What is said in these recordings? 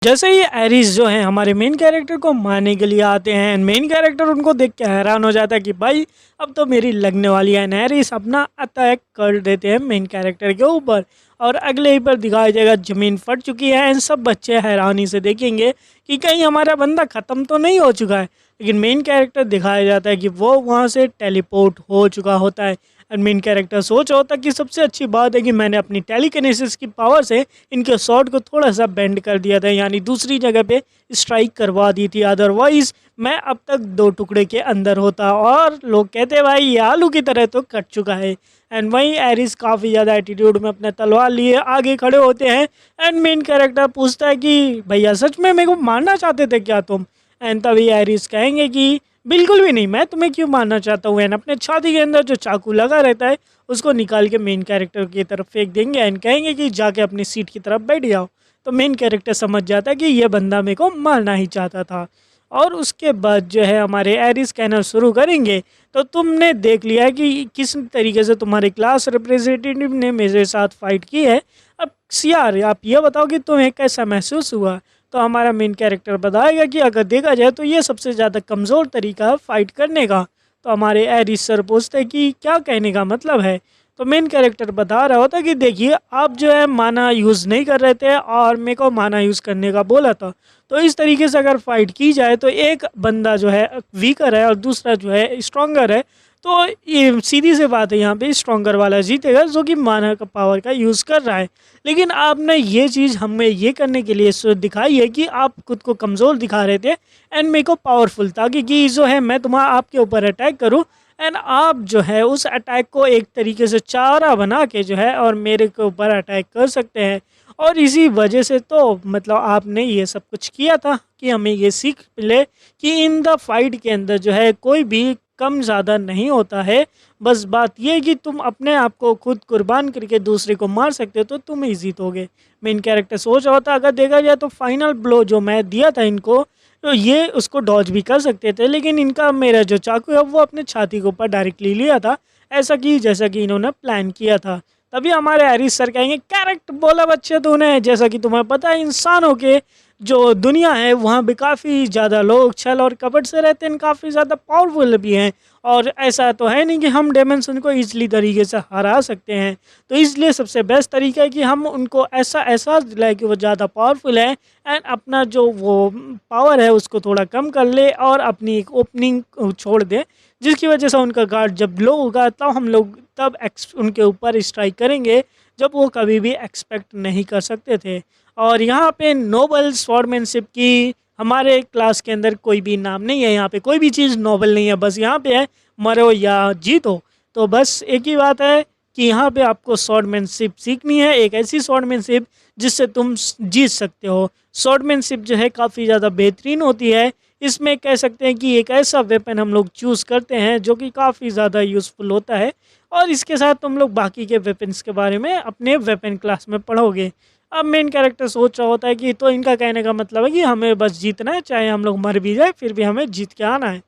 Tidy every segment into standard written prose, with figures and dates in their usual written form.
जैसे ही एरिस जो है हमारे मेन कैरेक्टर को मारने के लिए आते हैं एंड मेन कैरेक्टर उनको देख के हैरान हो जाता है कि भाई अब तो मेरी लगने वाली है। एंड एरिस अपना अटैक कर देते हैं मेन कैरेक्टर के ऊपर और अगले ही पर दिखाया जाएगा ज़मीन फट चुकी है एंड सब बच्चे हैरानी से देखेंगे कि कहीं हमारा बंदा ख़त्म तो नहीं हो चुका है। लेकिन मेन कैरेक्टर दिखाया जाता है कि वो वहाँ से टेलीपोर्ट हो चुका होता है। एंड मेन कैरेक्टर सोच होता है कि सबसे अच्छी बात है कि मैंने अपनी टेलीकिनेसिस की पावर से इनके शॉट को थोड़ा सा बेंड कर दिया था, यानी दूसरी जगह पे स्ट्राइक करवा दी थी। अदरवाइज मैं अब तक दो टुकड़े के अंदर होता और लोग कहते भाई ये आलू की तरह तो कट चुका है। एंड वहीं एरिस काफ़ी ज़्यादा एटीट्यूड में अपने तलवार लिए आगे खड़े होते हैं। एंड मेन कैरेक्टर पूछता है कि भैया सच में मेरे को मारना चाहते थे क्या तुम? एंड तभी एरिस कहेंगे कि बिल्कुल भी नहीं, मैं तुम्हें क्यों मारना चाहता हूँ। एंड अपने छाती के अंदर जो चाकू लगा रहता है उसको निकाल के मेन कैरेक्टर की तरफ फेंक देंगे एंड कहेंगे कि जाके अपनी सीट की तरफ बैठ जाओ। तो मेन कैरेक्टर समझ जाता है कि ये बंदा मेरे को मारना ही चाहता था। और उसके बाद जो है हमारे एरिस कहना शुरू करेंगे, तो तुमने देख लिया है कि किस तरीके से तुम्हारे क्लास रिप्रेजेंटेटिव ने मेरे साथ फाइट की है। अब यार आप ये बताओ कि तुम्हें कैसा महसूस हुआ। तो हमारा मेन कैरेक्टर बताएगा कि अगर देखा जाए तो ये सबसे ज़्यादा कमज़ोर तरीका है फाइट करने का। तो हमारे एरिस सर पूछते हैं कि क्या कहने का मतलब है। तो मेन कैरेक्टर बता रहा होता कि देखिए आप जो है माना यूज़ नहीं कर रहे थे और मेरे को माना यूज़ करने का बोला था। तो इस तरीके से अगर फाइट की जाए तो एक बंदा जो है वीकर है और दूसरा जो है स्ट्रॉन्गर है। तो ये सीधी सी बात है, यहाँ पे स्ट्रॉन्गर वाला जीतेगा जो कि माना का पावर का यूज़ कर रहा है। लेकिन आपने ये चीज़ हमें ये करने के लिए दिखाई है कि आप खुद को कमज़ोर दिखा रहे थे एंड मेरे को पावरफुल, ताकि कि जो है मैं तुम्हारा आपके ऊपर अटैक करूं एंड आप जो है उस अटैक को एक तरीके से चारा बना के जो है और मेरे के ऊपर अटैक कर सकते हैं। और इसी वजह से तो मतलब आपने ये सब कुछ किया था कि हमें ये सीख मिले कि इन द फाइट के अंदर जो है कोई भी कम ज़्यादा नहीं होता है। बस बात ये कि तुम अपने आप को खुद कुर्बान करके दूसरे को मार सकते हो तो तुम ही जीतोगे। मेन कैरेक्टर सोच रहा था अगर देखा जाए तो फाइनल ब्लो जो मैं दिया था इनको, तो ये उसको डॉज भी कर सकते थे, लेकिन इनका मेरा जो चाकू है वो अपने छाती के ऊपर डायरेक्टली लिया था, ऐसा कि जैसा कि इन्होंने प्लान किया था। तभी हमारे हरीश सर कहेंगे करेक्ट बोला बच्चे तूने। जैसा कि तुम्हें पता है इंसानों के जो दुनिया है वहाँ भी काफ़ी ज़्यादा लोग छल और कपट से रहते हैं, काफ़ी ज़्यादा पावरफुल भी हैं। और ऐसा तो है नहीं कि हम डायमेंशन को ईजिली तरीके से हरा सकते हैं। तो इसलिए सबसे बेस्ट तरीका है कि हम उनको ऐसा एहसास दिलाएं कि वो ज़्यादा पावरफुल है एंड अपना जो वो पावर है उसको थोड़ा कम कर ले और अपनी एक ओपनिंग छोड़ दे, जिसकी वजह से उनका गार्ड जब लो होगा तब हम लोग तब उनके ऊपर स्ट्राइक करेंगे जब वो कभी भी एक्सपेक्ट नहीं कर सकते थे। और यहाँ पे नोबल स्वॉर्डमैनशिप की हमारे क्लास के अंदर कोई भी नाम नहीं है, यहाँ पे कोई भी चीज़ नोबल नहीं है, बस यहाँ पे है मरो या जीतो। तो बस एक ही बात है कि यहाँ पे आपको स्वॉर्डमैनशिप सीखनी है, एक ऐसी स्वॉर्डमैनशिप जिससे तुम जीत सकते हो। स्वॉर्डमैनशिप जो है काफ़ी ज़्यादा बेहतरीन होती है। इसमें कह सकते हैं कि एक ऐसा वेपन हम लोग चूज़ करते हैं जो कि काफ़ी ज़्यादा यूज़फुल होता है। और इसके साथ तुम लोग बाकी के वेपन्स के बारे में अपने वेपन क्लास में पढ़ोगे। अब मेन कैरेक्टर सोच रहा होता है कि तो इनका कहने का मतलब है कि हमें बस जीतना है, चाहे हम लोग मर भी जाए फिर भी हमें जीत के आना है।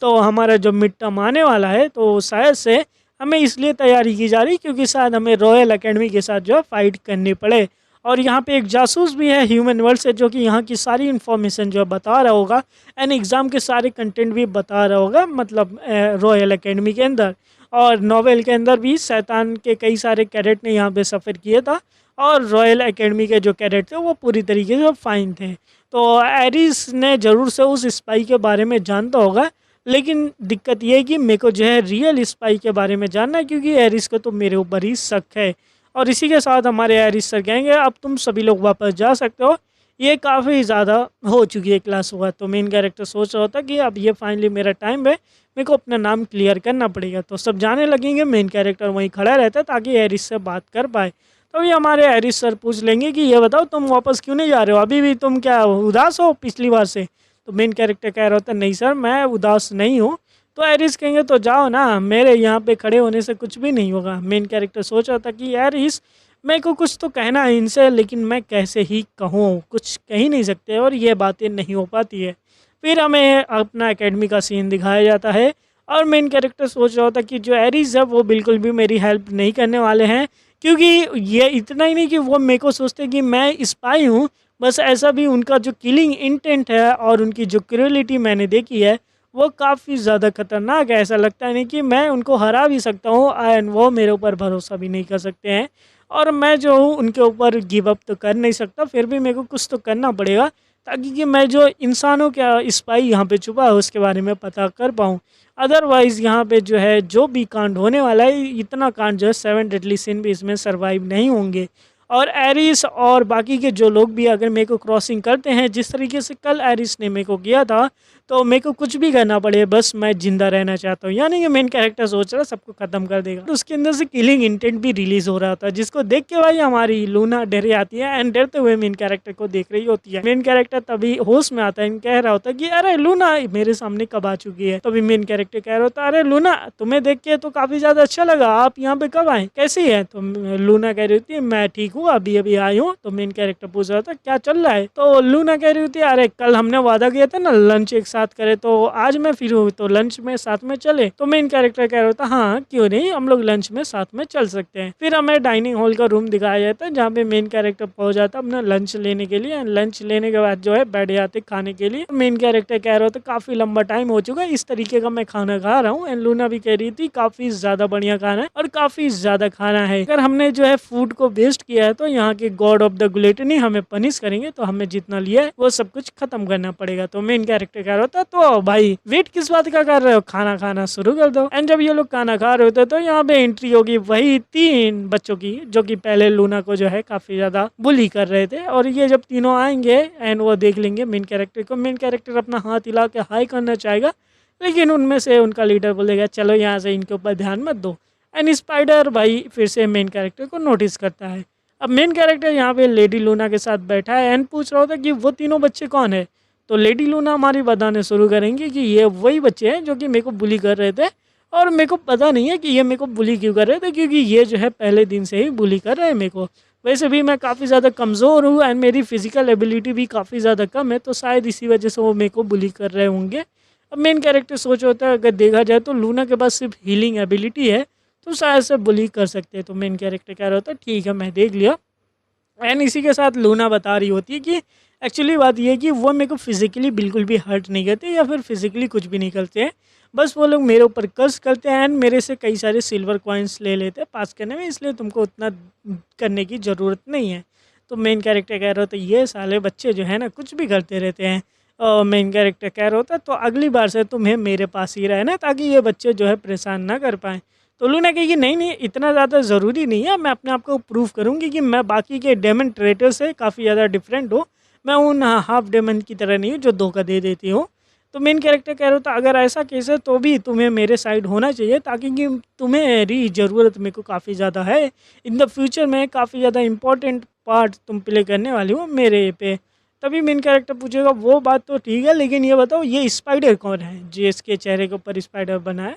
तो हमारा जो मिड टर्म आने वाला है तो शायद से हमें इसलिए तैयारी की जा रही क्योंकि शायद हमें रॉयल एकेडमी के साथ जो है फाइट करनी पड़े। और यहाँ पे एक जासूस भी है ह्यूमन वर्ल्ड से जो कि यहाँ की सारी इन्फॉर्मेशन जो है बता रहा होगा एंड एग्ज़ाम के सारे कंटेंट भी बता रहा होगा, मतलब रॉयल एकेडमी के अंदर। और नोवेल के अंदर भी शैतान के कई सारे कैडेट ने यहाँ पे सफ़र किया था और रॉयल एकेडमी के जो कैडेट थे वो पूरी तरीके से फाइन थे। तो एरिस ने ज़रूर से उस स्पाई के बारे में जानता होगा, लेकिन दिक्कत ये है कि मेरे को जो है रियल स्पाई के बारे में जानना है क्योंकि एरिस को तो मेरे ऊपर ही शक है। और इसी के साथ हमारे एरिस सर कहेंगे अब तुम सभी लोग वापस जा सकते हो, ये काफ़ी ज़्यादा हो चुकी है क्लास हुआ। तो मेन कैरेक्टर सोच रहा होता कि अब ये फाइनली मेरा टाइम है, मेरे को अपना नाम क्लियर करना पड़ेगा। तो सब जाने लगेंगे, मेन कैरेक्टर वहीं खड़ा रहता है ताकि एरिस से बात कर पाए। तभी हमारे एरिस सर पूछ लेंगे कि ये बताओ तुम वापस क्यों नहीं जा रहे हो, अभी भी तुम क्या उदास हो पिछली बार से? तो मेन कैरेक्टर कह रहा होता नहीं सर मैं उदास नहीं हूँ। तो एरिस कहेंगे तो जाओ ना, मेरे यहाँ पे खड़े होने से कुछ भी नहीं होगा। मेन कैरेक्टर सोच रहा था कि एरिस मेरे को कुछ तो कहना है इनसे, लेकिन मैं कैसे ही कहूँ, कुछ कह ही नहीं सकते और ये बातें नहीं हो पाती है। फिर हमें अपना एकेडमी का सीन दिखाया जाता है और मेन कैरेक्टर सोच रहा होता कि जो एरिस है वो बिल्कुल भी मेरी हेल्प नहीं करने वाले हैं, क्योंकि ये इतना ही नहीं कि वो मेरे को सोचते कि मैं स्पाई हूँ, बस ऐसा भी उनका जो किलिंग इंटेंट है और उनकी जो क्रूएलिटी मैंने देखी है वो काफ़ी ज़्यादा खतरनाक है। ऐसा लगता है नहीं कि मैं उनको हरा भी सकता हूँ एंड वो मेरे ऊपर भरोसा भी नहीं कर सकते हैं। और मैं जो हूँ उनके ऊपर गिव अप तो कर नहीं सकता, फिर भी मेरे को कुछ तो करना पड़ेगा ताकि कि मैं जो इंसानों का स्पाई यहाँ पे छुपा है उसके बारे में पता कर पाऊँ। अदरवाइज़ यहाँ पे जो है जो भी कांड होने वाला है, इतना कांड जो है 7 डेडली सिन भी इसमें सर्वाइव नहीं होंगे। और एरिस और बाकी के जो लोग भी अगर मेरे को क्रॉसिंग करते हैं जिस तरीके से कल एरिस ने मेरे को किया था, तो मेरे को कुछ भी करना पड़े बस मैं जिंदा रहना चाहता हूँ। यानी कि मेन कैरेक्टर सोच रहा है सबको खत्म कर देगा। तो उसके अंदर से किलिंग इंटेंट भी रिलीज हो रहा था जिसको देख के भाई हमारी लूना डर आती है एंड डरते हुए मेन कैरेक्टर को देख रही होती है। मेन कैरेक्टर तभी होश में आता है, कह रहा होता है कि अरे लूना मेरे सामने कब आ चुकी है। तभी मेन कैरेक्टर कह रहा होता है अरे लूना तुम्हें देख के तो काफी ज्यादा अच्छा लगा, आप यहाँ पे कब आए, कैसी है। तो लूना कह रही होती है मैं ठीक हूँ, अभी अभी आई हूँ। तो मेन कैरेक्टर पूछ रहा था क्या चल रहा है। तो लूना कह रही होती है अरे कल हमने वादा किया था ना लंच एक साथ करे, तो आज मैं फ्री हूँ तो लंच में साथ में चले। तो मेन कैरेक्टर कह रहा था हाँ क्यों नहीं, हम लोग लंच में साथ में चल सकते हैं। फिर हमें डाइनिंग हॉल का रूम दिखाया जाता है जहाँ पे मेन कैरेक्टर पहुंच जाता है अपना लंच लेने के लिए। लंच लेने के बाद जो है बैठ जाते खाने के लिए। मेन कैरेक्टर कह रहा था काफी लंबा टाइम हो चुका है इस तरीके का मैं खाना खा रहा हूँ। एंड लूना भी कह रही थी काफी ज्यादा बढ़िया खाना है और काफी ज्यादा खाना है, अगर हमने जो है फूड को वेस्ट किया है तो यहाँ के गॉड ऑफ द ग्लूटनी हमें पनिश करेंगे, तो हमें जितना लिया है वो सब कुछ खत्म करना पड़ेगा। तो मेन कैरेक्टर कह रहा था तो भाई वेट किस बात का कर रहे हो, खाना खाना शुरू कर दो। एंड जब ये लोग खाना खा रहे होते तो यहाँ पे एंट्री होगी वही 3 बच्चों की जो कि पहले लूना को जो है काफी ज्यादा बुली कर रहे थे। और ये जब तीनों आएंगे एंड वो देख लेंगे मेन कैरेक्टर को, मेन कैरेक्टर अपना हाथ हिला के हाई करना चाहेगा लेकिन उनमें से उनका लीडर बोलेगा चलो यहाँ से इनके ऊपर ध्यान मत दो। एंड स्पाइडर भाई फिर से मेन कैरेक्टर को नोटिस करता है। अब मेन कैरेक्टर यहाँ पे लेडी लूना के साथ बैठा है एंड पूछ रहा होता है कि वो तीनों बच्चे कौन है। तो लेडी लूना हमारी बताने शुरू करेंगी कि ये वही बच्चे हैं जो कि मेरे को बुली कर रहे थे और मेरे को पता नहीं है कि ये मेरे को बुली क्यों कर रहे थे, क्योंकि ये जो है पहले दिन से ही बुली कर रहे हैं मेरे को। वैसे भी मैं काफ़ी ज़्यादा कमज़ोर हूँ एंड मेरी फिजिकल एबिलिटी भी काफ़ी ज़्यादा कम है, तो शायद इसी वजह से वो मेरे को बुली कर रहे होंगे। अब मेन कैरेक्टर सोच होता है अगर देखा जाए तो लूना के पास सिर्फ हीलिंग एबिलिटी है तो शायद से बुली कर सकते हैं। तो मेन कैरेक्टर कह रहा होता है ठीक है मैं देख लिया। एंड इसी के साथ लूना बता रही होती है कि एक्चुअली बात ये है कि वो मेरे को फिजिकली बिल्कुल भी हर्ट नहीं करते या फिर फिजिकली कुछ भी नहीं करते हैं, बस वो लोग मेरे ऊपर कर्ज करते हैं एंड मेरे से कई सारे सिल्वर कॉइन्स ले लेते हैं पास करने में, इसलिए तुमको उतना करने की ज़रूरत नहीं है। तो मेन कैरेक्टर कह रहा होता है ये साले बच्चे जो है ना कुछ भी करते रहते हैं। और मेन कैरेक्टर कह रहा होता है तो अगली बार से तुम्हें मेरे पास ही रहना ताकि ये बच्चे जो है परेशान ना कर पाएँ। तो लूना कहेगी नहीं नहीं इतना ज़्यादा ज़रूरी नहीं है, मैं अपने आप को प्रूव करूँगी कि मैं बाकी के डेमन ट्रेटर से काफ़ी ज़्यादा डिफरेंट हूँ, मैं उन हाफ डेमन की तरह नहीं हूँ जो धोखा दे देती हूँ। तो मेन कैरेक्टर कह रहा था अगर ऐसा केस है तो भी तुम्हें मेरे साइड होना चाहिए ताकि कि तुम्हें ज़रूरत मेरे को काफ़ी ज़्यादा है इन द फ्यूचर में, काफ़ी ज़्यादा इंपॉर्टेंट पार्ट तुम प्ले करने वाली हो मेरे पे। तभी मेन कैरेक्टर पूछेगा वो बात तो ठीक है लेकिन ये बताओ ये स्पाइडर कौन है जिसके चेहरे के ऊपर स्पाइडर बना है।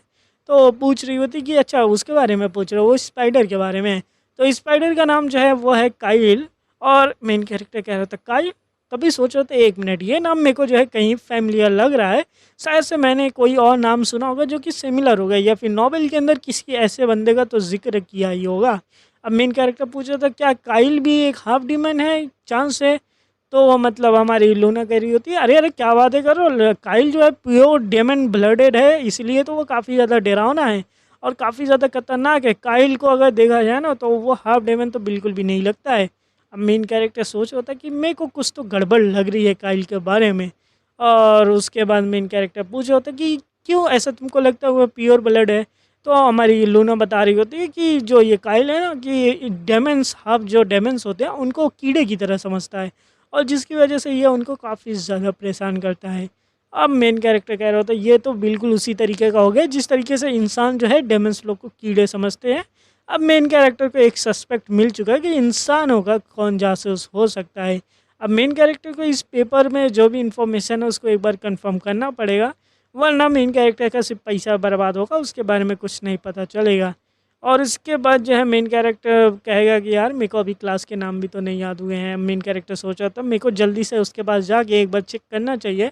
तो पूछ रही होती कि अच्छा उसके बारे में पूछ रहे हो, वो स्पाइडर के बारे में। तो स्पाइडर का नाम जो है वो है काइल। और मेन कैरेक्टर कह रहा था काइल, तभी सोच रहे थे 1 मिनट ये नाम मेरे को जो है कहीं फैमिलियर लग रहा है, शायद से मैंने कोई और नाम सुना होगा जो कि सिमिलर होगा या फिर नॉवेल के अंदर किसी ऐसे बंदे का तो जिक्र किया ही होगा। अब मेन कैरेक्टर पूछ रहा था क्या काइल भी एक हाफ डीमन है चांस है। तो मतलब हमारी लूना कह रही होती है अरे अरे क्या बातें कर रहे हो, काइल जो है प्योर डेमन ब्लडेड है इसलिए तो वो काफ़ी ज़्यादा डरावना है और काफ़ी ज़्यादा खतरनाक है। काइल को अगर देखा जाए ना तो वो हाफ डेमन तो बिल्कुल भी नहीं लगता है। अब मेन कैरेक्टर सोच होता है कि मेरे को कुछ तो गड़बड़ लग रही है काइल के बारे में। और उसके बाद मेन कैरेक्टर पूछ होता है कि क्यों ऐसा तुमको लगता है वो प्योर ब्लड है। तो हमारी लूना बता रही होती है कि जो ये काइल है ना कि डेमन्स हाफ जो डेमन्स होते हैं उनको कीड़े की तरह समझता है और जिसकी वजह से ये उनको काफ़ी ज़्यादा परेशान करता है। अब मेन कैरेक्टर कह रहा होता है ये तो बिल्कुल उसी तरीके का हो गया जिस तरीके से इंसान जो है डेमन्स लोग को कीड़े समझते हैं। अब मेन कैरेक्टर को एक सस्पेक्ट मिल चुका है कि इंसान होगा कौन जासूस हो सकता है। अब मेन कैरेक्टर को इस पेपर में जो भी इंफॉर्मेशन है उसको एक बार कंफर्म करना पड़ेगा, वरना मेन कैरेक्टर का सिर्फ पैसा बर्बाद होगा, उसके बारे में कुछ नहीं पता चलेगा। और इसके बाद जो है मेन कैरेक्टर कहेगा कि यार मेरे को अभी क्लास के नाम भी तो नहीं याद हुए हैं। मेन कैरेक्टर सोचा था मेरे को जल्दी से उसके पास जाके एक बार चेक करना चाहिए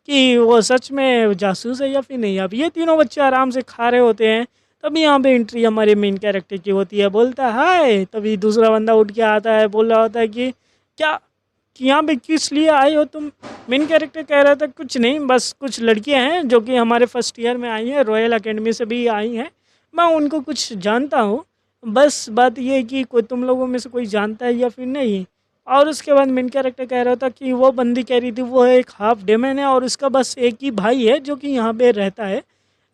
कि वो सच में जासूस है या फिर नहीं। अब ये तीनों बच्चे आराम से खा रहे होते हैं, तभी यहाँ पे एंट्री हमारे मेन कैरेक्टर की होती है। बोलता है हाय, तभी दूसरा बंदा उठ के आता है, बोल रहा होता है कि क्या कि यहाँ पे किस लिए आए हो तुम। मेन कैरेक्टर कह रहा था कुछ नहीं, बस कुछ लड़कियां हैं जो कि हमारे फर्स्ट ईयर में आई हैं, रॉयल अकेडमी से भी आई हैं, मैं उनको कुछ जानता हूँ, बस बात ये है कि कोई तुम लोगों में से कोई जानता है या फिर नहीं। और उसके बाद मेन कैरेक्टर कह रहा था कि वो बंदी कह रही थी वो एक हाफ डेमन है और उसका बस एक ही भाई है जो कि यहाँ पे रहता है।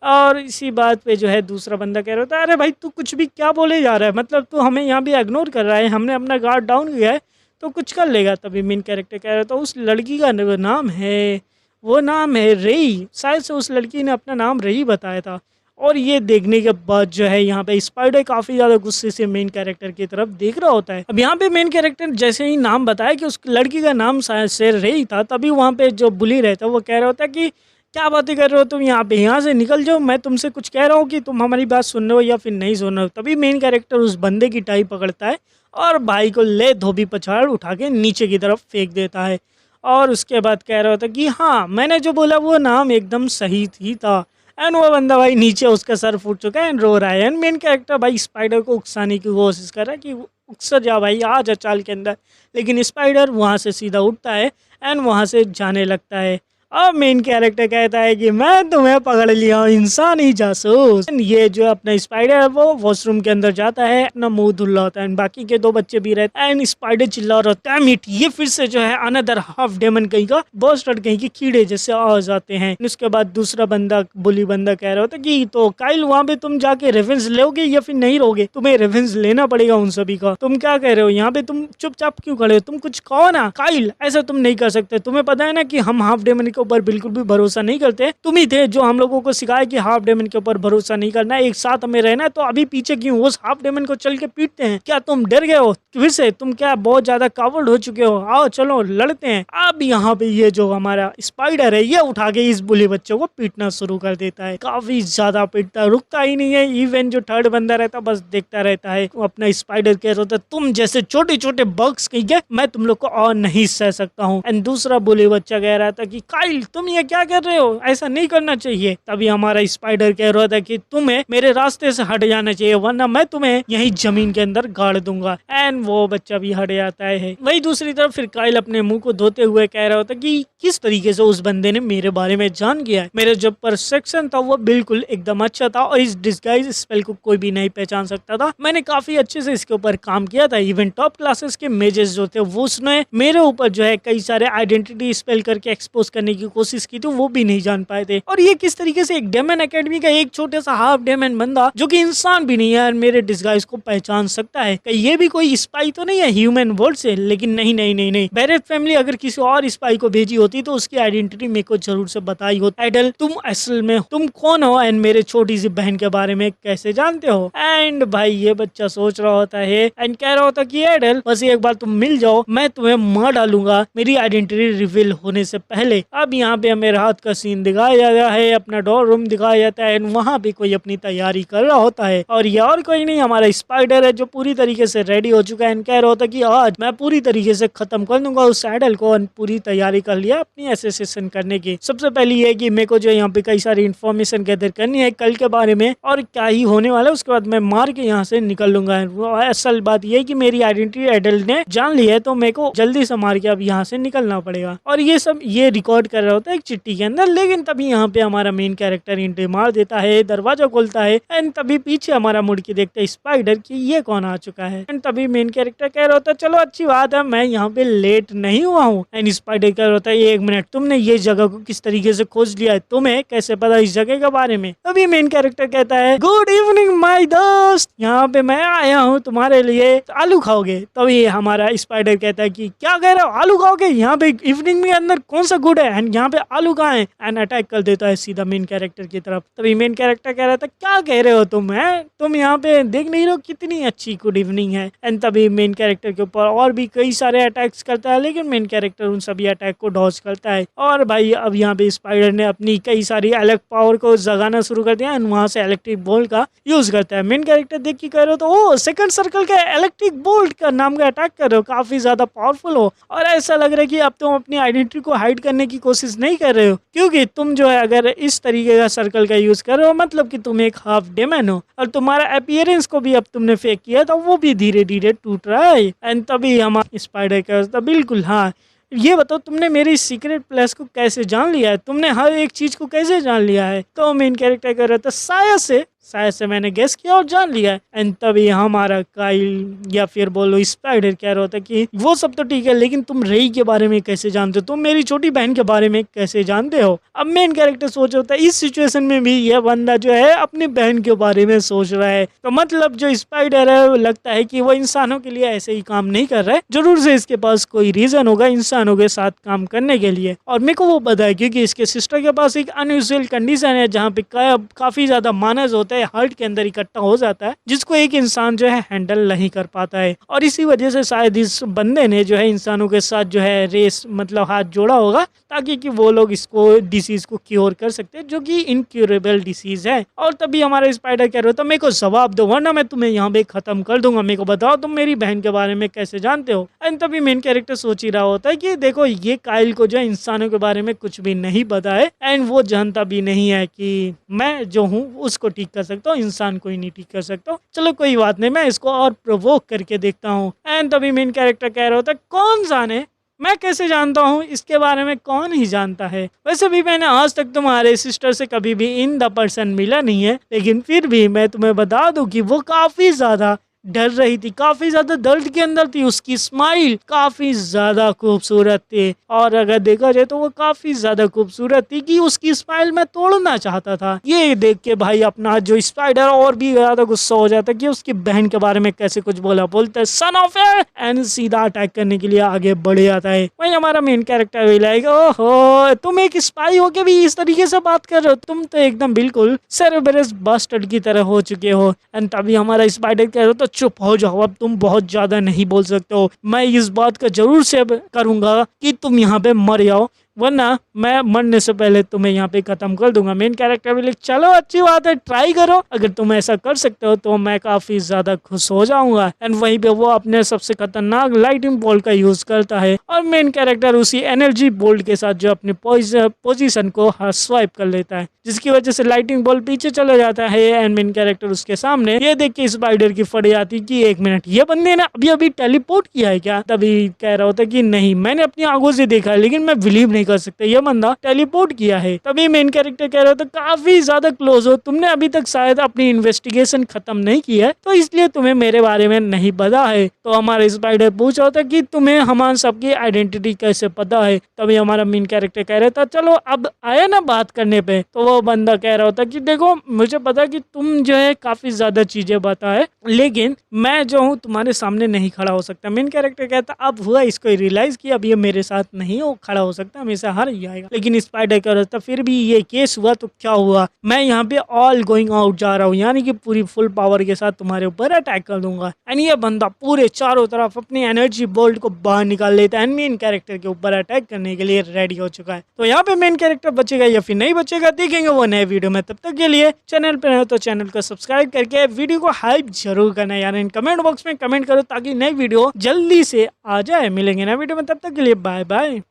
और इसी बात पे जो है दूसरा बंदा कह रहा था अरे भाई तू कुछ भी क्या बोले जा रहा है, मतलब तू हमें यहाँ भी इग्नोर कर रहा है, हमने अपना गार्ड डाउन किया है तो कुछ कर लेगा। तभी मेन कैरेक्टर कह रहा था उस लड़की का नाम है, वो नाम है रेई, शायद से उस लड़की ने अपना नाम रेई बताया था। और ये देखने के बाद जो है यहाँ पे स्पाइडर काफ़ी ज़्यादा गुस्से से मेन कैरेक्टर की तरफ देख रहा होता है। अब यहाँ पे मेन कैरेक्टर जैसे ही नाम बताया कि उस लड़की का नाम शायद से रेई था, तभी वहाँ पे जो बुली रहता है वो कह रहा होता है कि क्या बातें कर रहे हो तुम, यहाँ पे यहाँ से निकल जाओ, मैं तुमसे कुछ कह रहा हूँ कि तुम हमारी बात सुन रहे हो या फिर नहीं सुन रहे हो। तभी मेन कैरेक्टर उस बंदे की टाई पकड़ता है और भाई को ले धोबी पछाड़ उठा के नीचे की तरफ फेंक देता है। और उसके बाद कह रहा होता कि हाँ मैंने जो बोला वो नाम एकदम सही थी था। एंड वो बंदा भाई नीचे उसका सर फूट चुका है एंड रो रहा है। एंड मेन कैरेक्टर भाई स्पाइडर को उकसाने की कोशिश कर रहा है कि उकसा जा भाई, आ जा चाल के अंदर, लेकिन स्पाइडर वहाँ से सीधा उठता है एंड वहाँ से जाने लगता है। अब मेन कैरेक्टर कहता है कि मैं तुम्हें पकड़ लिया हूँ इंसानी जासूस। ये जो अपना स्पाइडर है वो वॉशरूम के अंदर जाता है, अपना मुंह धुल होता है एंड बाकी के दो बच्चे भी रहते हैं एंड स्पाइडर चिल्ला रहा होता है मीट, ये फिर से जो है अनदर हाफ डेमन कहीं का बॉस्टर्ड कहीं के कीड़े जैसे आ जाते हैं। उसके बाद दूसरा बंदा बुली बंदा कह रहा होता है कि तो काइल वहाँ पे तुम जाके रेवेंस लोगे या फिर नहीं लोगे, तुम्हें रेवेंस लेना पड़ेगा उन सभी का, तुम क्या कह रहे हो यहाँ पे, तुम चुपचाप क्यों खड़े हो, तुम कुछ कहो ना। काइल ऐसा तुम नहीं कर सकते, तुम्हें पता है ना कि हम हाफ डेमन के ऊपर बिल्कुल भी भरोसा नहीं करते, तुम ही थे जो हम लोगों को सिखाया कि हाफ डेमन के ऊपर भरोसा नहीं करना है, एक साथ हमें रहना है, तो अभी पीछे क्यों उस हाफ डेमन को चल के पीटते हैं, क्या तुम डर गए हो फिर से, तुम क्या बहुत ज्यादा कावर्ड हो चुके हो, आओ चलो लड़ते हैं। अब यहाँ पे ये जो हमारा स्पाइडर है ये उठा के इस बुली बच्चों को पीटना शुरू कर देता है, काफी ज्यादा पीटता है, रुकता ही नहीं है। इवन जो थर्ड बंदा रहता बस देखता रहता है। अपना स्पाइडर कह रहा था तुम जैसे छोटे छोटे बग्स कहीं के मैं तुम लोग को और नहीं सह सकता हूँ। एंड दूसरा बुली बच्चा कह रहा था कि काइल तुम ये क्या कर रहे हो, ऐसा नहीं करना चाहिए। तभी हमारा स्पाइडर कह रहा था कि तुम्हें मेरे रास्ते से हट जाना चाहिए वरना मैं तुम्हें यही जमीन के अंदर गाड़ दूंगा। एंड वो बच्चा भी हट जाता है। वही दूसरी तरफ फिर काइल अपने मुंह को धोते हुए कह रहा होता कि किस तरीके से उस बंदे ने मेरे बारे में जान गया है, मेरा जो परसेप्शन था वो बिल्कुल एकदम अच्छा था और इस डिस्गाइज स्पेल को कोई भी नहीं पहचान सकता था। मैंने काफी अच्छे से इसके ऊपर काम किया था। इवन टॉप क्लासेस के मेजेस जो थे वो उसने मेरे ऊपर जो है कई सारे आइडेंटिटी स्पेल करके एक्सपोज करने की कोशिश की थी, वो भी नहीं जान पाए थे। और ये किस तरीके से एक डेमन एकेडमी का एक छोटा सा हाफ डेमन बंदा जो कि इंसान भी नहीं है मेरे डिस्गाइज को पहचान सकता है, ये भी कोई स्पाई तो नहीं है ह्यूमन वर्ल्ड से। लेकिन नहीं नहीं नहीं नहीं, बैरेट फैमिली अगर किसी और स्पाई को भेजी होती तो उसकी आइडेंटिटी मेरे को जरूर से बताई होती। एडल तुम असल में तुम कौन हो एंड मेरे छोटी सी बहन के बारे में कैसे जानते हो। एंड भाई ये बच्चा सोच रहा होता है एंड कह रहा होता कि एडल बस एक बार तुम मिल जाओ, मैं तुम्हें मार डालूंगा मेरी आइडेंटिटी रिवील होने से पहले। अब यहाँ पे हमें रात का सीन दिखाया गया है, अपना डोर रूम दिखाया जाता है, वहाँ पे कोई अपनी तैयारी कर रहा होता है और ये और कोई नहीं हमारा स्पाइडर है जो पूरी तरीके से रेडी हो चुका है एंड कह रहा होता कि आज मैं पूरी तरीके से खत्म कर दूंगा उस एडल को। पूरी तैयारी कर लिया अपनी एसोसिएशन करने की। सबसे पहले ये कि मेरे को जो यहाँ पे कई सारी इन्फॉर्मेशन गैदर करनी है कल के बारे में और क्या ही होने वाला है, उसके बाद मैं मार के यहाँ से निकल लूंगा। असल बात ये कि मेरी आइडेंटिटी एडल ने जान ली है तो मेरे को जल्दी से मार के अब यहाँ से निकलना पड़ेगा। और ये सब ये रिकॉर्ड कर रहा होता है एक चिट्ठी के अंदर। लेकिन तभी यहाँ पे हमारा मेन कैरेक्टर एंट्री मार देता है, दरवाजा खोलता है एंड तभी पीछे हमारा मुड़ के देखते है स्पाइडर की ये कौन आ चुका है। एंड तभी मेन कैरेक्टर कह रहा होता है चलो अच्छी बात है मैं यहाँ पे लेट नहीं हुआ हूँ। एंड स्पाइडर कह रहा होता है एक मिनट, तुमने ये जगह को किस तरीके से खोज लिया है, तुम्हें कैसे पता इस जगह के बारे में। तभी मेन कैरेक्टर कहता है गुड इवनिंग माय दोस्त, यहाँ पे मैं आया हूँ तुम्हारे लिए, आलू खाओगे। तभी हमारा स्पाइडर कहता है कि क्या कह रहे हो आलू खाओगे, यहाँ पे इवनिंग में अंदर कौन सा गुड है एंड यहाँ पे आलू कहाँ है। एंड अटैक कर देता है सीधा मेन कैरेक्टर की तरफ। तभी मेन कैरेक्टर कह रहा था क्या कह रहे हो तुम, है तुम यहाँ पे देख नहीं रहे हो कितनी अच्छी गुड इवनिंग है। एंड तभी मेन कैरेक्टर के ऊपर और भी कई सारे अटैक्स करता है लेकिन मेन कैरेक्टर उन सभी अटैक को डॉज करता है। और भाई अब यहाँ पे स्पाइडर ने अपनी कई सारी अलग पावर को जगाना शुरू कर दिया एंड वहां से इलेक्ट्रिक बोल्ट का यूज करता है। मेन कैरेक्टर देख के कह रहे हो तो ओ सेकंड सर्कल का इलेक्ट्रिक बोल्ट का नाम का अटैक कर रहे हो, काफी ज्यादा पावरफुल हो और ऐसा लग रहा है कि अब तुम अपनी आइडेंटिटी को हाइड करने की कोशिश नहीं कर रहे हो, क्योंकि तुम जो है अगर इस तरीके का सर्कल का यूज कर रहे हो मतलब कि तुम एक हाफ डेमन हो और तुम्हारा अपीयरेंस को भी अब तुमने फेक किया तो वो भी धीरे धीरे टूट रहा है। एंड तभी हमारा स्पाइडर का बिल्कुल हाँ ये बताओ तुमने मेरी सीक्रेट प्लेस को कैसे जान लिया है, तुमने हर एक चीज को कैसे जान लिया है। तो मेन कैरेक्टर कह रहा था शायद से मैंने गेस किया और जान लिया है। एंड तभी हमारा काइल या फिर बोलो स्पाइडर कह रहा था कि वो सब तो ठीक है, लेकिन तुम रेई के बारे में कैसे जानते हो, तुम मेरी छोटी बहन के बारे में कैसे जानते हो। अब मेन कैरेक्टर सोच रहा था इस सिचुएशन में भी यह बंदा जो है अपनी बहन के बारे में सोच रहा है। तो मतलब जो स्पाइडर है वो लगता है कि वो इंसानों के लिए ऐसे ही काम नहीं कर रहा है, जरूर से इसके पास कोई रीजन होगा इंसानों के साथ काम करने के लिए। और मेरे को वो पता है क्योंकि इसके सिस्टर के पास एक अनयूजुअल कंडीशन है जहाँ पे काफी ज्यादा मानस होता है हार्ट के अंदर इकट्ठा हो जाता है, जिसको एक इंसान जो है हैंडल नहीं कर पाता है। और इसी वजह से शायद इस बंदे ने जो है इंसानों के साथ जो है रेस मतलब हाथ जोड़ा होगा, ताकि कि वो लोग इसको डिसीज को क्योर कर सकते हैं, जो कि इनक्यूरेबल डिसीज है। और तभी हमारा स्पाइडर कह रहा था मेरे को जवाब दो वरना मैं तुम्हें यहाँ पे खत्म कर दूंगा, मेरे को बताओ तुम मेरी बहन के बारे में कैसे जानते हो। एंड तभी मेन कैरेक्टर सोच ही रहा होता है कि देखो ये काइल को जो है इंसानों के बारे में कुछ भी नहीं पता है, एंड वो जानता भी नहीं है कि मैं जो हूँ उसको ठीक कर सकता हूँ, इंसान कोई नहीं ठीक कर सकता। चलो कोई बात नहीं, मैं इसको और प्रोवोक करके देखता हूँ। एंड तभी मेन कैरेक्टर कह रहा होता है कौन जाने मैं कैसे जानता हूँ इसके बारे में, कौन ही जानता है। वैसे भी मैंने आज तक तुम्हारे सिस्टर से कभी भी इन द पर्सन मिला नहीं है, लेकिन फिर भी मैं तुम्हें बता दूं कि वो काफी ज्यादा डर रही थी, काफी ज्यादा दर्द के अंदर थी, उसकी स्माइल काफी ज्यादा खूबसूरत थी। और अगर देखा जाए तो वो काफी ज्यादा खूबसूरत थी कि उसकी स्माइल मैं तोड़ना चाहता था। ये देख के भाई अपना जो स्पाइडर और भी ज्यादा गुस्सा हो जाता कि उसकी बहन के बारे में कैसे कुछ बोलता है सन ऑफ ए, एंड सीधा अटैक करने के लिए आगे बढ़ जाता है। वही हमारा मेन कैरेक्टर भी लाइक ओहो तुम एक स्पाई होके भी इस तरीके से बात कर रहे हो, तुम तो एकदम बिल्कुल सेरेब्रस बास्टर्ड की तरह हो चुके हो। एंड तभी हमारा स्पाइडर कह रहा था चुप हो जाओ, अब तुम बहुत ज्यादा नहीं बोल सकते हो, मैं इस बात का जरूर से करूंगा कि तुम यहाँ पे मर जाओ, वरना मैं मरने से पहले तुम्हें यहाँ पे खत्म कर दूंगा। मेन कैरेक्टर भी लिख चलो अच्छी बात है, ट्राई करो, अगर तुम ऐसा कर सकते हो तो मैं काफी ज्यादा खुश हो जाऊंगा। एंड वहीं पे वो अपने सबसे खतरनाक लाइटिंग बोल्ट का यूज करता है और मेन कैरेक्टर उसी एनर्जी बोल्ट के साथ जो अपने पोजीशन को स्वाइप कर लेता है, जिसकी वजह से लाइटिंग बोल्ट पीछे चला जाता है। एंड मेन कैरेक्टर उसके सामने ये देख के स्पाइडर की फट जाती कि एक मिनट ये बंदे ने अभी अभी टेलीपोर्ट किया है क्या। तभी कह रहा होता कि नहीं मैंने अपनी आंखों से देखा है, लेकिन मैं बिलीव नहीं कर सकते ये बंदा टेलीपोर्ट किया है। तभी मेन कैरेक्टर कह रहा था काफी ज्यादा क्लोज हो, तुमने अभी तक शायद अपनी इन्वेस्टिगेशन खत्म नहीं की है, तो इसलिए तुम्हें मेरे बारे में नहीं पता है। तो हमारा स्पाइडर पूछ रहा था कि तुम्हें हमारे सबकी आइडेंटिटी कैसे पता है। तभी हमारा मेन कैरेक्टर कह रहा था चलो अब आया ना बात करने पे। तो वो बंदा कह रहा होता कि देखो मुझे पता कि तुम जो है काफी ज्यादा चीजें पता है, लेकिन मैं जो हूँ तुम्हारे सामने नहीं खड़ा हो सकता। मेन कैरेक्टर कहता अब हुआ इसको रियलाइज किया अब ये मेरे साथ नहीं हो खड़ा हो सकता, हमेशा हार ही आएगा। लेकिन स्पाइडर कह रहा था फिर भी ये केस हुआ तो क्या हुआ, मैं यहाँ पे ऑल गोइंग आउट जा रहा हूँ, यानी कि पूरी फुल पावर के साथ तुम्हारे ऊपर अटैक कर दूंगा। एंड ये बंदा पूरे चारों तरफ अपनी एनर्जी बोल्ट को बाहर निकाल लेता है, मेन कैरेक्टर के ऊपर अटैक करने के लिए रेडी हो चुका है। तो यहाँ पे मेन कैरेक्टर बचेगा या फिर नहीं बचेगा देखेंगे वो नए वीडियो में। तब तक के लिए चैनल पर हो तो चैनल को सब्सक्राइब करके वीडियो को हाइप जरूर करना यार। कमेंट बॉक्स में कमेंट करो ताकि नई वीडियो जल्दी से आ जाए। मिलेंगे नए वीडियो में, तब तक के लिए बाय बाय।